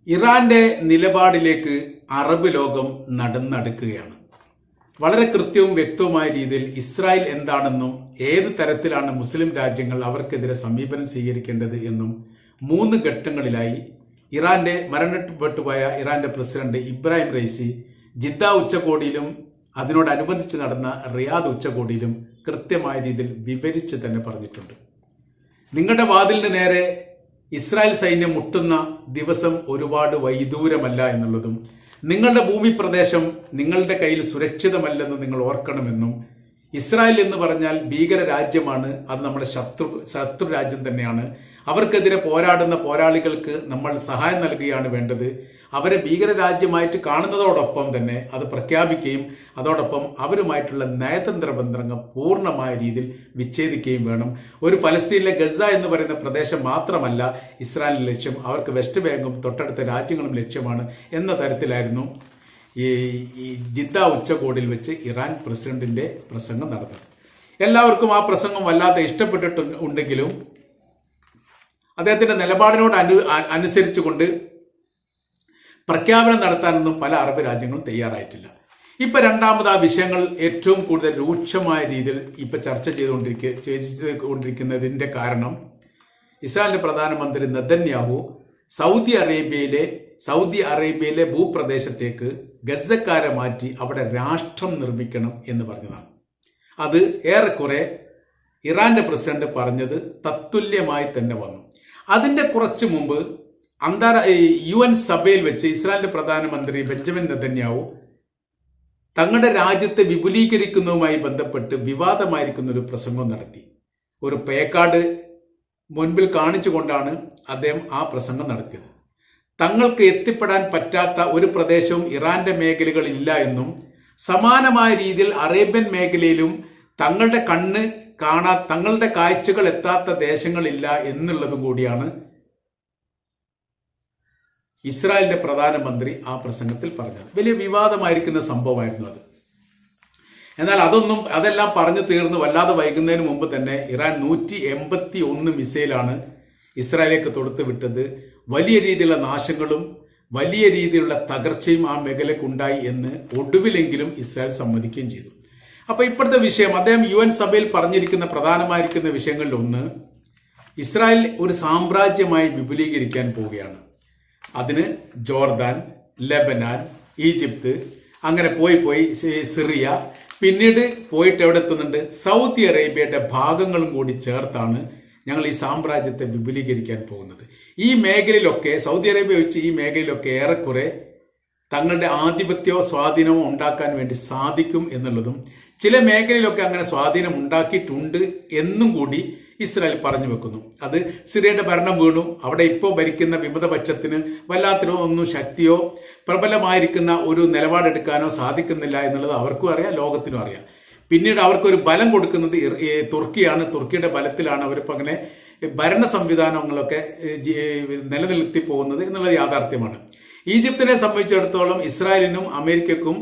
ഇറാന്റെ നിലപാടിലേക്ക് അറബ് ലോകം നടന്നടുക്കുകയാണ്. വളരെ കൃത്യവും വ്യക്തവുമായ രീതിയിൽ ഇസ്രായേൽ എന്താണെന്നും ഏത് തരത്തിലാണ് മുസ്ലിം രാജ്യങ്ങൾ അവർക്കെതിരെ സമീപനം സ്വീകരിക്കേണ്ടത് എന്നും 3 ഘട്ടങ്ങളിലായി മരണപ്പെട്ടുപോയ ഇറാന്റെ പ്രസിഡന്റ് ഇബ്രാഹിം റൈസി ജിദ്ദ ഉച്ചകോടിയിലും അതിനോടനുബന്ധിച്ച് നടന്ന റിയാദ് ഉച്ചകോടിയിലും കൃത്യമായ രീതിയിൽ വിവരിച്ച് തന്നെ പറഞ്ഞിട്ടുണ്ട്. നിങ്ങളുടെ വാതിലിന് നേരെ ഇസ്രായേൽ സൈന്യം മുട്ടുന്ന ദിവസം ഒരുപാട് വൈദൂരമല്ല എന്നുള്ളതും നിങ്ങളുടെ ഭൂമി പ്രദേശം നിങ്ങളുടെ കയ്യിൽ സുരക്ഷിതമല്ലെന്ന് നിങ്ങൾ ഓർക്കണമെന്നും ഇസ്രായേൽ എന്ന് പറഞ്ഞാൽ ഭീകര രാജ്യമാണ്, അത് നമ്മുടെ ശത്രു രാജ്യം തന്നെയാണ്. അവർക്കെതിരെ പോരാടുന്ന പോരാളികൾക്ക് നമ്മൾ സഹായം നൽകുകയാണ് വേണ്ടത്. അവരെ ഭീകര രാജ്യമായിട്ട് കാണുന്നതോടൊപ്പം തന്നെ അത് പ്രഖ്യാപിക്കുകയും അതോടൊപ്പം അവരുമായിട്ടുള്ള നയതന്ത്ര ബന്ധങ്ങൾ പൂർണ്ണമായ രീതിയിൽ വിച്ഛേദിക്കുകയും വേണം. ഒരു ഫലസ്തീനിലെ ഗസ എന്ന് പറയുന്ന പ്രദേശം മാത്രമല്ല ഇസ്രായേലിന്റെ ലക്ഷ്യം, അവർക്ക് വെസ്റ്റ് ബാങ്കും തൊട്ടടുത്ത രാജ്യങ്ങളും ലക്ഷ്യമാണ് എന്ന തരത്തിലായിരുന്നു ഈ ജിദ്ദ ഉച്ചകോടിയിൽ വെച്ച് ഇറാൻ പ്രസിഡന്റിന്റെ പ്രസംഗം നടന്നത്. എല്ലാവർക്കും ആ പ്രസംഗം വല്ലാതെ ഇഷ്ടപ്പെട്ടിട്ടുണ്ടെങ്കിലും അദ്ദേഹത്തിന്റെ നിലപാടിനോട് അനുസരിച്ചുകൊണ്ട് പ്രഖ്യാപനം നടത്താനൊന്നും പല അറബ് രാജ്യങ്ങളും തയ്യാറായിട്ടില്ല. ഇപ്പൊ രണ്ടാമത് ആ വിഷയങ്ങൾ ഏറ്റവും കൂടുതൽ രൂക്ഷമായ രീതിയിൽ ഇപ്പൊ ചർച്ച ചെയ്തുകൊണ്ടിരിക്കുന്നതിന്റെ കാരണം ഇസ്രായേലിന്റെ പ്രധാനമന്ത്രി നെതന്യാഹു സൗദി അറേബ്യയിലെ ഭൂപ്രദേശത്തേക്ക് ഗസക്കാരെ മാറ്റി അവിടെ രാഷ്ട്രം നിർമ്മിക്കണം എന്ന് പറഞ്ഞതാണ്. അത് ഏറെക്കുറെ ഇറാന്റെ പ്രസിഡന്റ് പറഞ്ഞത് തത്തുല്യമായി തന്നെ വന്നു. അതിന്റെ കുറച്ചു മുമ്പ് UN സഭയിൽ വെച്ച് ഇസ്രായേലിന്റെ പ്രധാനമന്ത്രി ബെഞ്ചമിൻ നെതന്യാഹു തങ്ങളുടെ രാജ്യത്തെ വിപുലീകരിക്കുന്നതുമായി ബന്ധപ്പെട്ട് വിവാദമായിരിക്കുന്ന ഒരു പ്രസംഗം നടത്തി. ഒരു പേക്കാർഡ് മുൻപിൽ കാണിച്ചുകൊണ്ടാണ് അദ്ദേഹം ആ പ്രസംഗം നടത്തിയത്. തങ്ങൾക്ക് എത്തിപ്പെടാൻ പറ്റാത്ത ഒരു പ്രദേശവും ഇറാന്റെ മേഖലകളിൽ ഇല്ല എന്നും സമാനമായ രീതിയിൽ അറേബ്യൻ മേഖലയിലും തങ്ങളുടെ കാഴ്ചകൾ എത്താത്ത ദേശങ്ങളില്ല എന്നുള്ളതും കൂടിയാണ് ഇസ്രായേലിന്റെ പ്രധാനമന്ത്രി ആ പ്രസംഗത്തിൽ പറഞ്ഞത്. വലിയ വിവാദമായിരിക്കുന്ന സംഭവമായിരുന്നു അത്. എന്നാൽ അതെല്ലാം പറഞ്ഞു തീർന്ന് വല്ലാതെ വൈകുന്നതിന് മുമ്പ് തന്നെ ഇറാൻ 181 മിസൈലാണ് ഇസ്രായേലിലേക്ക് തൊടുത്തു വിട്ടത്. വലിയ രീതിയിലുള്ള നാശങ്ങളും വലിയ രീതിയിലുള്ള തകർച്ചയും ആ മേഖലയ്ക്കുണ്ടായി എന്ന് ഒടുവിലെങ്കിലും ഇസ്രായേൽ സമ്മതിക്കുകയും ചെയ്തു. അപ്പൊ ഇപ്പോഴത്തെ വിഷയം അദ്ദേഹം UN സഭയിൽ പറഞ്ഞിരിക്കുന്ന പ്രധാനമായിരിക്കുന്ന വിഷയങ്ങളിൽ ഒന്ന്, ഇസ്രായേൽ ഒരു സാമ്രാജ്യമായി വിപുലീകരിക്കാൻ പോവുകയാണ്. അതിന് ജോർദാൻ, ലെബനാൻ, ഈജിപ്ത്, അങ്ങനെ പോയി സിറിയ, പിന്നീട് പോയിട്ട് എവിടെ എത്തുന്നുണ്ട്, സൗദി അറേബ്യയുടെ ഭാഗങ്ങളും കൂടി ചേർത്താണ് ഞങ്ങൾ ഈ സാമ്രാജ്യത്തെ വിപുലീകരിക്കാൻ പോകുന്നത്. ഈ മേഖലയിലൊക്കെ സൗദി അറേബ്യ വെച്ച് ഈ മേഖലയിലൊക്കെ ഏറെക്കുറെ തങ്ങളുടെ ആധിപത്യമോ സ്വാധീനമോ ഉണ്ടാക്കാൻ വേണ്ടി സാധിക്കും എന്നുള്ളതും ചില മേഖലയിലൊക്കെ അങ്ങനെ സ്വാധീനം ഉണ്ടാക്കിയിട്ടുണ്ട് എന്നും കൂടി ഇസ്രായേൽ പറഞ്ഞു വെക്കുന്നു. അത് സിറിയയുടെ ഭരണം വീണു. അവിടെ ഇപ്പോൾ ഭരിക്കുന്ന വിമതപക്ഷത്തിന് വല്ലാത്തിനോ ഒന്നും ശക്തിയോ പ്രബലമായിരിക്കുന്ന ഒരു നിലപാടെടുക്കാനോ സാധിക്കുന്നില്ല എന്നുള്ളത് അവർക്കും അറിയാം, ലോകത്തിനും അറിയാം. പിന്നീട് അവർക്കൊരു ബലം കൊടുക്കുന്നത് തുർക്കിയാണ്. തുർക്കിയുടെ ബലത്തിലാണ് അവരിപ്പോൾ അങ്ങനെ ഭരണ സംവിധാനങ്ങളൊക്കെ നിലനിർത്തി പോകുന്നത് എന്നുള്ളത് യാഥാർത്ഥ്യമാണ്. ഈജിപ്തിനെ സംബന്ധിച്ചിടത്തോളം ഇസ്രായേലിനും അമേരിക്കക്കും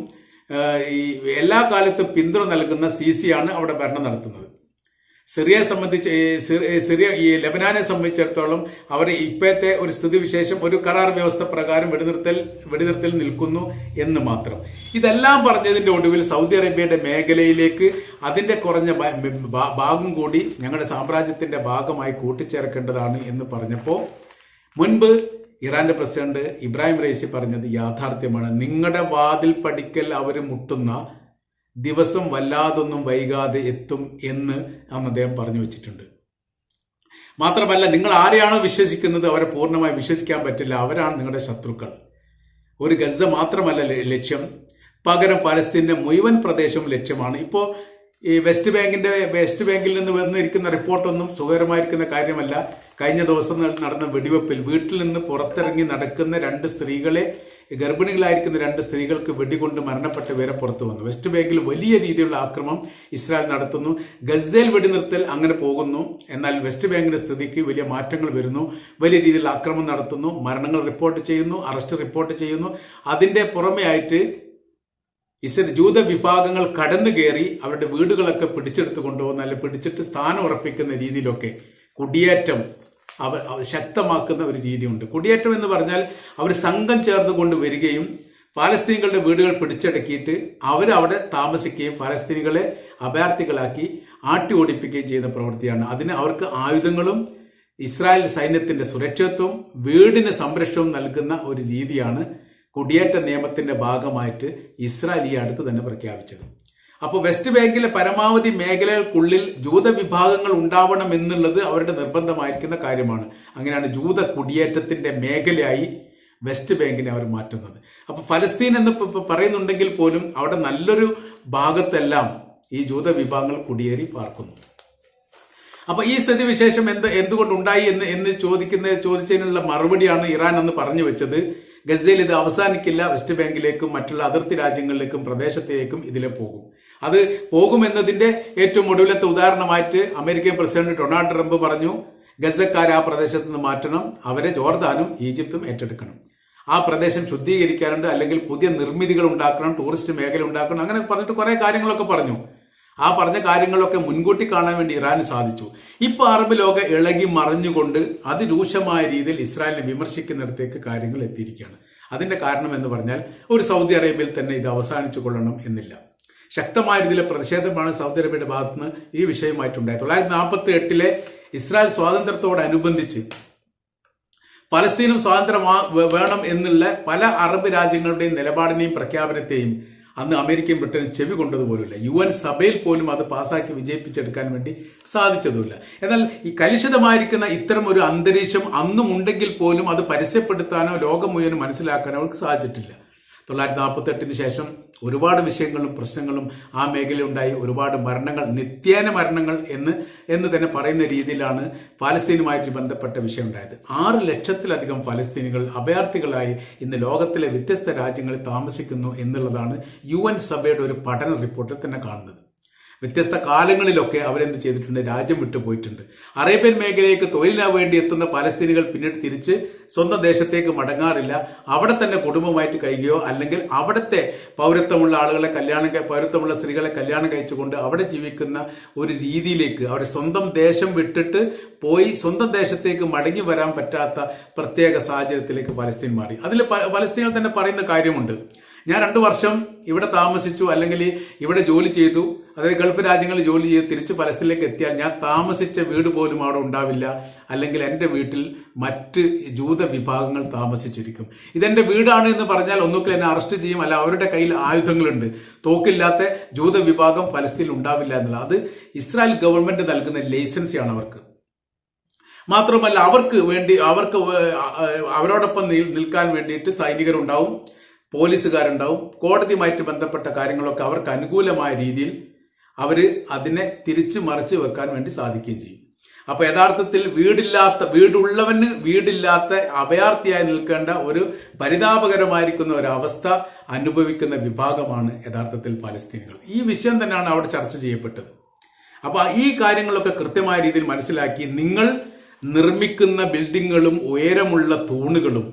എല്ലാ കാലത്തും പിന്തുണ നൽകുന്ന സിസിയാണ് അവിടെ ഭരണം നടത്തുന്നത്. ഈ ലെബനാനെ സംബന്ധിച്ചിടത്തോളം അവർ ഇപ്പോഴത്തെ ഒരു സ്ഥിതിവിശേഷം ഒരു കരാർ വ്യവസ്ഥ പ്രകാരം വെടിനിർത്തൽ നിൽക്കുന്നു എന്ന് മാത്രം. ഇതെല്ലാം പറഞ്ഞതിന്റെ ഒടുവിൽ സൗദി അറേബ്യയുടെ മേഖലയിലേക്ക് അതിന്റെ കുറഞ്ഞ ഭാഗം കൂടി ഞങ്ങളുടെ സാമ്രാജ്യത്തിന്റെ ഭാഗമായി കൂട്ടിച്ചേർക്കേണ്ടതാണ് എന്ന് പറഞ്ഞപ്പോൾ മുൻപ് ഇറാന്റെ പ്രസിഡന്റ് ഇബ്രാഹിം റൈസി പറഞ്ഞത് യാഥാർത്ഥ്യമാണ്. നിങ്ങളുടെ വാതിൽ പടിക്കൽ അവർ മുട്ടുന്ന ദിവസം വല്ലാതൊന്നും വൈകാതെ എത്തും എന്ന് അദ്ദേഹം പറഞ്ഞു വെച്ചിട്ടുണ്ട്. മാത്രമല്ല, നിങ്ങൾ ആരെയാണോ വിശ്വസിക്കുന്നത് അവരെ പൂർണ്ണമായി വിശ്വസിക്കാൻ പറ്റില്ല. അവരാണ് നിങ്ങളുടെ ശത്രുക്കൾ. ഒരു ഗസ മാത്രമല്ല ലക്ഷ്യം, പകരം പലസ്തീന്റെ മുഴുവൻ പ്രദേശവും ലക്ഷ്യമാണ്. ഇപ്പോൾ ഈ വെസ്റ്റ് ബാങ്കിൽ നിന്ന് വന്നിരിക്കുന്ന റിപ്പോർട്ടൊന്നും സുഖകരമായിരിക്കുന്ന കാര്യമല്ല. കഴിഞ്ഞ ദിവസം നടന്ന വെടിവെപ്പിൽ വീട്ടിൽ നിന്ന് പുറത്തിറങ്ങി നടക്കുന്ന 2 സ്ത്രീകളെ, ഗർഭിണികളായിരിക്കുന്ന 2 സ്ത്രീകൾക്ക് വെടികൊണ്ട് മരണപ്പെട്ട വിവരം പുറത്തു വന്നു. വെസ്റ്റ് ബാങ്കിൽ വലിയ രീതിയിലുള്ള ആക്രമണം ഇസ്രായേൽ നടത്തുന്നു. ഗസയിൽ വെടിനിർത്തൽ അങ്ങനെ പോകുന്നു. എന്നാൽ വെസ്റ്റ് ബാങ്കിന്റെ സ്ഥിതിക്ക് വലിയ മാറ്റങ്ങൾ വരുന്നു. വലിയ രീതിയിലുള്ള ആക്രമണം നടത്തുന്നു, മരണങ്ങൾ റിപ്പോർട്ട് ചെയ്യുന്നു, അറസ്റ്റ് റിപ്പോർട്ട് ചെയ്യുന്നു. അതിന്റെ പുറമെ ആയിട്ട് ജൂത വിഭാഗങ്ങൾ കടന്നു കയറി അവരുടെ വീടുകളൊക്കെ പിടിച്ചെടുത്ത് കൊണ്ടുപോകുന്ന, അല്ലെ പിടിച്ചിട്ട് സ്ഥാനം ഉറപ്പിക്കുന്ന രീതിയിലൊക്കെ കുടിയേറ്റം ശക്തമാക്കുന്ന ഒരു രീതിയുണ്ട്. കുടിയേറ്റം എന്ന് പറഞ്ഞാൽ അവർ സംഘം ചേർന്നുകൊണ്ട് വരികയും പാലസ്തീനികളുടെ വീടുകൾ പിടിച്ചടക്കിയിട്ട് അവരവിടെ താമസിക്കുകയും പാലസ്തീനികളെ അഭയാർത്ഥികളാക്കി ആട്ടി ഓടിപ്പിക്കുകയും ചെയ്യുന്ന പ്രവൃത്തിയാണ്. അതിന് അവർക്ക് ആയുധങ്ങളും ഇസ്രായേൽ സൈന്യത്തിന്റെ സുരക്ഷിതത്വവും വീടിന് സംരക്ഷണവും നൽകുന്ന ഒരു രീതിയാണ് കുടിയേറ്റ നിയമത്തിന്റെ ഭാഗമായിട്ട് ഇസ്രായേൽ ഈ അടുത്ത് തന്നെ പ്രഖ്യാപിച്ചത്. അപ്പോൾ വെസ്റ്റ് ബാങ്കിലെ പരമാവധി മേഖലകൾക്കുള്ളിൽ ജൂത വിഭാഗങ്ങൾ ഉണ്ടാവണം എന്നുള്ളത് അവരുടെ നിർബന്ധമായിരിക്കുന്ന കാര്യമാണ്. അങ്ങനെയാണ് ജൂത കുടിയേറ്റത്തിന്റെ മേഖലയായി വെസ്റ്റ് ബാങ്കിനെ അവർ മാറ്റുന്നത്. അപ്പൊ ഫലസ്തീൻ എന്ന് പറയുന്നുണ്ടെങ്കിൽ പോലും അവിടെ നല്ലൊരു ഭാഗത്തെല്ലാം ഈ ജൂത വിഭാഗങ്ങൾ കുടിയേറി പാർക്കുന്നു. അപ്പൊ ഈ സ്ഥിതിവിശേഷം എന്തുകൊണ്ടുണ്ടായി എന്ന് ചോദിച്ചതിനുള്ള മറുപടിയാണ് ഇറാൻ അന്ന് പറഞ്ഞു വെച്ചത്. ഗസയിൽ ഇത് അവസാനിക്കില്ല, വെസ്റ്റ് ബാങ്കിലേക്കും മറ്റുള്ള അതിർത്തി രാജ്യങ്ങളിലേക്കും പ്രദേശത്തിലേക്കും ഇതിലെ പോകും. അത് പോകുമെന്നതിന്റെ ഏറ്റവും ഒടുവിലത്തെ ഉദാഹരണമായിട്ട് അമേരിക്കൻ പ്രസിഡന്റ് ഡൊണാൾഡ് ട്രംപ് പറഞ്ഞു, ഗസക്കാരെ ആ പ്രദേശത്ത് നിന്ന് മാറ്റണം, അവരെ ജോർദാനും ഈജിപ്തും ഏറ്റെടുക്കണം, ആ പ്രദേശം ശുദ്ധീകരിക്കാനുണ്ട്, അല്ലെങ്കിൽ പുതിയ നിർമ്മിതികൾ ഉണ്ടാക്കണം, ടൂറിസ്റ്റ് മേഖല ഉണ്ടാക്കണം, അങ്ങനെ പറഞ്ഞിട്ട് കുറെ കാര്യങ്ങളൊക്കെ പറഞ്ഞു. ആ പറഞ്ഞ കാര്യങ്ങളൊക്കെ മുൻകൂട്ടി കാണാൻ വേണ്ടി ഇറാന് സാധിച്ചു. ഇപ്പൊ അറബ് ലോകം ഇളകി മറിഞ്ഞുകൊണ്ട് അതിരൂക്ഷമായ രീതിയിൽ ഇസ്രായേലിനെ വിമർശിക്കുന്നിടത്തേക്ക് കാര്യങ്ങൾ എത്തിയിരിക്കുകയാണ്. അതിന്റെ കാരണം എന്ന് പറഞ്ഞാൽ ഒരു സൗദി അറേബ്യയിൽ തന്നെ ഇത് അവസാനിച്ചു കൊള്ളണം എന്നില്ല. ശക്തമായ രീതിയിലെ പ്രതിഷേധമാണ് സൗദി അറേബ്യയുടെ ഭാഗത്തുനിന്ന് ഈ വിഷയമായിട്ടുണ്ടായത്. 1948 ഇസ്രായേൽ സ്വാതന്ത്ര്യത്തോടനുബന്ധിച്ച് ഫലസ്തീനും സ്വാതന്ത്ര്യം വേണം എന്നുള്ള പല അറബ് രാജ്യങ്ങളുടെയും നിലപാടിനെയും പ്രഖ്യാപനത്തെയും അന്ന് അമേരിക്കയും ബ്രിട്ടനും ചെവി കൊണ്ടതുപോലുമില്ല. UN സഭയിൽ പോലും അത് പാസാക്കി വിജയിപ്പിച്ചെടുക്കാൻ വേണ്ടി സാധിച്ചതുമില്ല. എന്നാൽ ഈ കലുഷിതമായിരിക്കുന്ന ഇത്തരം ഒരു അന്തരീക്ഷം അന്നും ഉണ്ടെങ്കിൽ പോലും അത് പരസ്യപ്പെടുത്താനോ ലോകം മുഴുവൻ മനസ്സിലാക്കാനോ അവർക്ക് സാധിച്ചിട്ടില്ല. 1948 ശേഷം ഒരുപാട് വിഷയങ്ങളും പ്രശ്നങ്ങളും ആ മേഖലയുണ്ടായി. ഒരുപാട് മരണങ്ങൾ, നിത്യേന മരണങ്ങൾ എന്ന് തന്നെ പറയുന്ന രീതിയിലാണ് ഫലസ്തീനുമായിട്ട് ബന്ധപ്പെട്ട വിഷയം ഉണ്ടായത്. 6 ലക്ഷത്തിലധികം ഫലസ്തീനികൾ അഭയാർത്ഥികളായി ഇന്ന് ലോകത്തിലെ വ്യത്യസ്ത രാജ്യങ്ങളിൽ താമസിക്കുന്നു എന്നുള്ളതാണ് UN സഭയുടെ ഒരു പഠന റിപ്പോർട്ടിൽ തന്നെ കാണുന്നത്. വ്യത്യസ്ത കാലങ്ങളിലൊക്കെ അവരെന്ത് ചെയ്തിട്ടുണ്ട്, രാജ്യം വിട്ടുപോയിട്ടുണ്ട്. അറേബ്യൻ മേഖലയിലേക്ക് തൊഴിലിനു വേണ്ടി എത്തുന്ന പാലസ്തീനികൾ പിന്നീട് തിരിച്ച് സ്വന്തം ദേശത്തേക്ക് മടങ്ങാറില്ല. അവിടെ തന്നെ കുടുംബമായിട്ട് കഴിയുകയോ അല്ലെങ്കിൽ അവിടുത്തെ പൗരത്വമുള്ള ആളുകളെ പൗരത്വമുള്ള സ്ത്രീകളെ കല്യാണം കഴിച്ചുകൊണ്ട് അവിടെ ജീവിക്കുന്ന ഒരു രീതിയിലേക്ക് അവരെ സ്വന്തം ദേശം വിട്ടിട്ട് പോയി സ്വന്തം ദേശത്തേക്ക് മടങ്ങി വരാൻ പറ്റാത്ത പ്രത്യേക സാഹചര്യത്തിലേക്ക് പലസ്തീൻ മാറി. അതിൽ പലസ്തീനിൽ തന്നെ പറയുന്ന കാര്യമുണ്ട്, ഞാൻ 2 വർഷം ഇവിടെ താമസിച്ചു, അല്ലെങ്കിൽ ഇവിടെ ജോലി ചെയ്തു, അതായത് ഗൾഫ് രാജ്യങ്ങളിൽ ജോലി ചെയ്ത് തിരിച്ച് പലസ്തീനിലേക്ക് എത്തിയാൽ ഞാൻ താമസിച്ച വീട് പോലും അവിടെ ഉണ്ടാവില്ല, അല്ലെങ്കിൽ എൻ്റെ വീട്ടിൽ മറ്റ് ജൂത വിഭാഗങ്ങൾ താമസിച്ചിരിക്കും. ഇതെന്റെ വീടാണ് എന്ന് പറഞ്ഞാൽ ഒന്നുകിൽ എന്നെ അറസ്റ്റ് ചെയ്യും, അല്ല അവരുടെ കയ്യിൽ ആയുധങ്ങളുണ്ട്, തോക്കില്ലാത്ത ജൂത വിഭാഗം പലസ്തീനിൽ ഉണ്ടാവില്ല എന്നുള്ളത് അത് ഇസ്രായേൽ ഗവൺമെന്റ് നൽകുന്ന ലൈസൻസിയാണ് അവർക്ക്. മാത്രമല്ല അവരോടൊപ്പം നിൽക്കാൻ വേണ്ടിയിട്ട് സൈനികരുണ്ടാവും, പോലീസുകാരുണ്ടാവും. കോടതിയുമായിട്ട് ബന്ധപ്പെട്ട കാര്യങ്ങളൊക്കെ അവർക്ക് അനുകൂലമായ രീതിയിൽ അതിനെ തിരിച്ചു മറിച്ച് വെക്കാൻ വേണ്ടി സാധിക്കുകയും ചെയ്യും. അപ്പൊ യഥാർത്ഥത്തിൽ വീടുള്ളവന് വീടില്ലാത്ത അഭയാർത്ഥിയായി നിൽക്കേണ്ട ഒരു പരിതാപകരമായിരിക്കുന്ന ഒരു അവസ്ഥ അനുഭവിക്കുന്ന വിഭാഗമാണ് യഥാർത്ഥത്തിൽ പലസ്തീനികൾ. ഈ വിഷയം തന്നെയാണ് അവിടെ ചർച്ച ചെയ്യപ്പെട്ടത്. അപ്പൊ ഈ കാര്യങ്ങളൊക്കെ കൃത്യമായ രീതിയിൽ മനസ്സിലാക്കി നിങ്ങൾ നിർമ്മിക്കുന്ന ബിൽഡിങ്ങുകളും ഉയരമുള്ള തൂണുകളും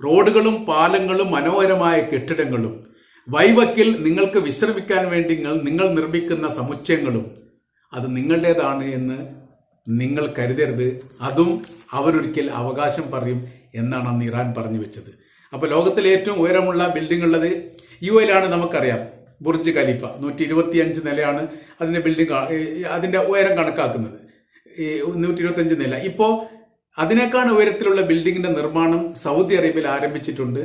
റോഡുകളും പാലങ്ങളും മനോഹരമായ കെട്ടിടങ്ങളും വൈവക്കിൽ നിങ്ങൾക്ക് വിശ്രമിക്കാൻ വേണ്ടി നിങ്ങൾ നിർമ്മിക്കുന്ന സമുച്ചയങ്ങളും അത് നിങ്ങളുടേതാണ് എന്ന് നിങ്ങൾ കരുതരുത്. അതും അവരൊരിക്കൽ അവകാശം പറയും എന്നാണ് അന്ന് ഇറാൻ പറഞ്ഞു വെച്ചത്. അപ്പൊ ലോകത്തിലെ ഏറ്റവും ഉയരമുള്ള ബിൽഡിംഗ് ഉള്ളത് UAE നമുക്കറിയാം. ബുർജ് ഖലീഫ 125 നിലയാണ് അതിന്റെ ഉയരം കണക്കാക്കുന്നത്. 125 നില. ഇപ്പോ അതിനേക്കാൾ ഉയരത്തിലുള്ള ബിൽഡിങ്ങിന്റെ നിർമ്മാണം സൗദി അറേബ്യയിൽ ആരംഭിച്ചിട്ടുണ്ട്.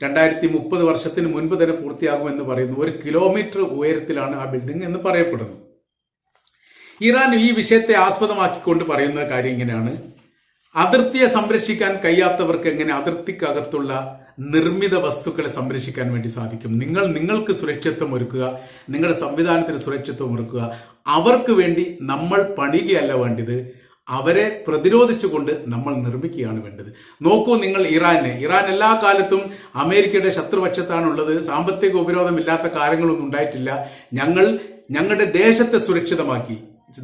2030 വർഷത്തിന് മുൻപ് തന്നെ പൂർത്തിയാകുമെന്ന് പറയുന്നു. 1 കിലോമീറ്റർ ഉയരത്തിലാണ് ആ ബിൽഡിംഗ് എന്ന് പറയപ്പെടുന്നു. ഇറാൻ ഈ വിഷയത്തെ ആസ്പദമാക്കിക്കൊണ്ട് പറയുന്ന കാര്യം ഇങ്ങനെയാണ്, അതിർത്തിയെ സംരക്ഷിക്കാൻ കഴിയാത്തവർക്ക് എങ്ങനെ അതിർത്തിക്കകത്തുള്ള നിർമ്മിത വസ്തുക്കളെ സംരക്ഷിക്കാൻ വേണ്ടി സാധിക്കും? നിങ്ങൾക്ക് സുരക്ഷിതത്വം ഒരുക്കുക, നിങ്ങളുടെ സംവിധാനത്തിന് സുരക്ഷിതത്വം ഒരുക്കുക. അവർക്ക് വേണ്ടി നമ്മൾ പണിയുകയല്ല വേണ്ടത്, അവരെ പ്രതിരോധിച്ചുകൊണ്ട് നമ്മൾ നിർമ്മിക്കുകയാണ് വേണ്ടത്. നോക്കൂ നിങ്ങൾ ഇറാൻ എല്ലാ കാലത്തും അമേരിക്കയുടെ ശത്രുപക്ഷത്താണുള്ളത്. സാമ്പത്തിക ഉപരോധമില്ലാത്ത കാര്യങ്ങളൊന്നും ഉണ്ടായിട്ടില്ല. ഞങ്ങളുടെ ദേശത്തെ സുരക്ഷിതമാക്കി.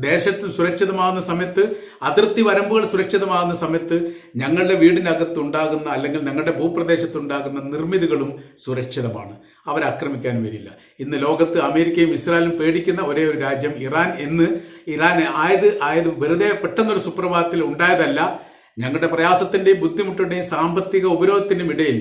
ദേശത്ത് സുരക്ഷിതമാകുന്ന സമയത്ത്, അതിർത്തി വരമ്പുകൾ സുരക്ഷിതമാകുന്ന സമയത്ത് ഞങ്ങളുടെ വീടിനകത്തുണ്ടാകുന്ന അല്ലെങ്കിൽ ഞങ്ങളുടെ ഭൂപ്രദേശത്തുണ്ടാകുന്ന നിർമ്മിതികളും സുരക്ഷിതമാണ്. അവരെ ആക്രമിക്കാൻ വരില്ല. ഇന്ന് ലോകത്ത് അമേരിക്കയും ഇസ്രായേലും പേടിക്കുന്ന ഒരേ ഒരു രാജ്യം ഇറാൻ ആയത് വെറുതെ പെട്ടെന്നൊരു സുപ്രഭാതത്തിൽ ഉണ്ടായതല്ല. ഞങ്ങളുടെ പ്രയാസത്തിന്റെയും ബുദ്ധിമുട്ടിന്റെയും സാമ്പത്തിക ഉപരോധത്തിനും ഇടയിൽ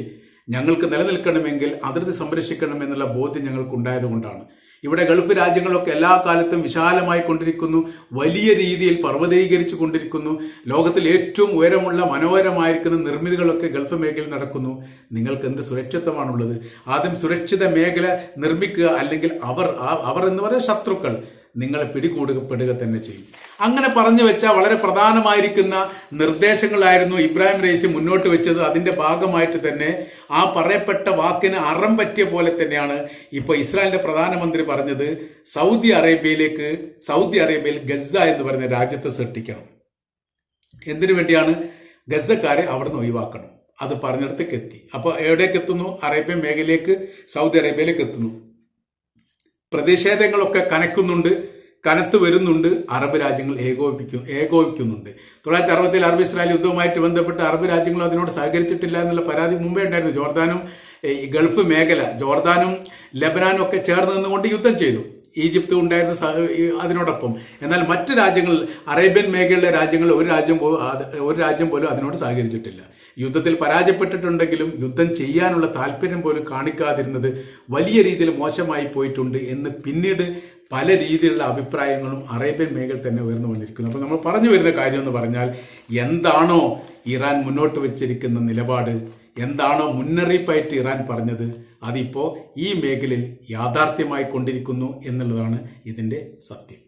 ഞങ്ങൾക്ക് നിലനിൽക്കണമെങ്കിൽ അതിർത്തി സംരക്ഷിക്കണം എന്നുള്ള ബോധ്യം ഞങ്ങൾക്ക് ഉണ്ടായതുകൊണ്ടാണ്. ഇവിടെ ഗൾഫ് രാജ്യങ്ങളൊക്കെ എല്ലാ കാലത്തും വിശാലമായി കൊണ്ടിരിക്കുന്നു, വലിയ രീതിയിൽ പർവ്വതീകരിച്ചു കൊണ്ടിരിക്കുന്നു. ലോകത്തിൽ ഏറ്റവും ഉയരമുള്ള മനോഹരമായിരിക്കുന്ന നിർമ്മിതികളൊക്കെ ഗൾഫ് മേഖലയിൽ നടക്കുന്നു. നിങ്ങൾക്ക് എന്ത് സുരക്ഷിതമാണുള്ളത്? ആദ്യം സുരക്ഷിത മേഖല നിർമ്മിക്കുക, അല്ലെങ്കിൽ അവർ എന്ന് പറയുന്ന ശത്രുക്കൾ നിങ്ങളെ പിടികൂടപ്പെടുക തന്നെ ചെയ്യും. അങ്ങനെ പറഞ്ഞു വെച്ച വളരെ പ്രധാനമായിരിക്കുന്ന നിർദ്ദേശങ്ങളായിരുന്നു ഇബ്രാഹിം റൈസി മുന്നോട്ട് വെച്ചത്. അതിന്റെ ഭാഗമായിട്ട് തന്നെ ആ പറയപ്പെട്ട വാക്കിന് അറം പറ്റിയ പോലെ തന്നെയാണ് ഇപ്പൊ ഇസ്രായേലിന്റെ പ്രധാനമന്ത്രി പറഞ്ഞത്. സൗദി അറേബ്യയിൽ ഗസ എന്ന് പറയുന്ന രാജ്യത്തെ സൃഷ്ടിക്കണം. എന്തിനു വേണ്ടിയാണ്? ഗസക്കാരെ അവിടെ നിന്ന് ഒഴിവാക്കണം. അത് പറഞ്ഞിടത്തേക്ക് എത്തി. അപ്പൊ എവിടേക്ക് എത്തുന്നു? അറേബ്യൻ മേഖലയിലേക്ക്, സൗദി അറേബ്യയിലേക്ക് എത്തുന്നു. പ്രതിഷേധങ്ങളൊക്കെ കനത്തു വരുന്നുണ്ട്. അറബ് രാജ്യങ്ങൾ ഏകോപിക്കുന്നുണ്ട്. 1960 അറബ് ഇസ്രായേൽ യുദ്ധവുമായിട്ട് ബന്ധപ്പെട്ട് അറബ് രാജ്യങ്ങൾ അതിനോട് സഹകരിച്ചിട്ടില്ല എന്നുള്ള പരാതി മുമ്പേ ഉണ്ടായിരുന്നു. ജോർദാനും ഗൾഫ് മേഖല, ജോർദാനും ലെബനാനും ഒക്കെ ചേർന്ന് നിന്നുകൊണ്ട് യുദ്ധം ചെയ്തു. ഈജിപ്ത് ഉണ്ടായിരുന്ന അതിനോടൊപ്പം. എന്നാൽ മറ്റ് രാജ്യങ്ങൾ, അറേബ്യൻ മേഖലയിലെ രാജ്യങ്ങൾ ഒരു രാജ്യം പോലും അതിനോട് സഹകരിച്ചിട്ടില്ല. യുദ്ധത്തിൽ പരാജയപ്പെട്ടിട്ടുണ്ടെങ്കിലും യുദ്ധം ചെയ്യാനുള്ള താല്പര്യം പോലും കാണിക്കാതിരുന്നത് വലിയ രീതിയിൽ മോശമായി പോയിട്ടുണ്ട് എന്ന് പിന്നീട് പല രീതിയിലുള്ള അഭിപ്രായങ്ങളും അറേബ്യൻ മേഖല തന്നെ ഉയർന്നു വന്നിരിക്കുന്നു. അപ്പോൾ നമ്മൾ പറഞ്ഞു വരുന്ന കാര്യം എന്ന് പറഞ്ഞാൽ, എന്താണോ ഇറാൻ മുന്നോട്ട് വെച്ചിരിക്കുന്ന നിലപാട്, എന്താണോ മുന്നറിയിപ്പായിട്ട് ഇറാൻ പറഞ്ഞത്, അതിപ്പോ ഈ മേഖലയിൽ യാഥാർത്ഥ്യമായി കൊണ്ടിരിക്കുന്നു എന്നുള്ളതാണ് ഇതിന്റെ സത്യം.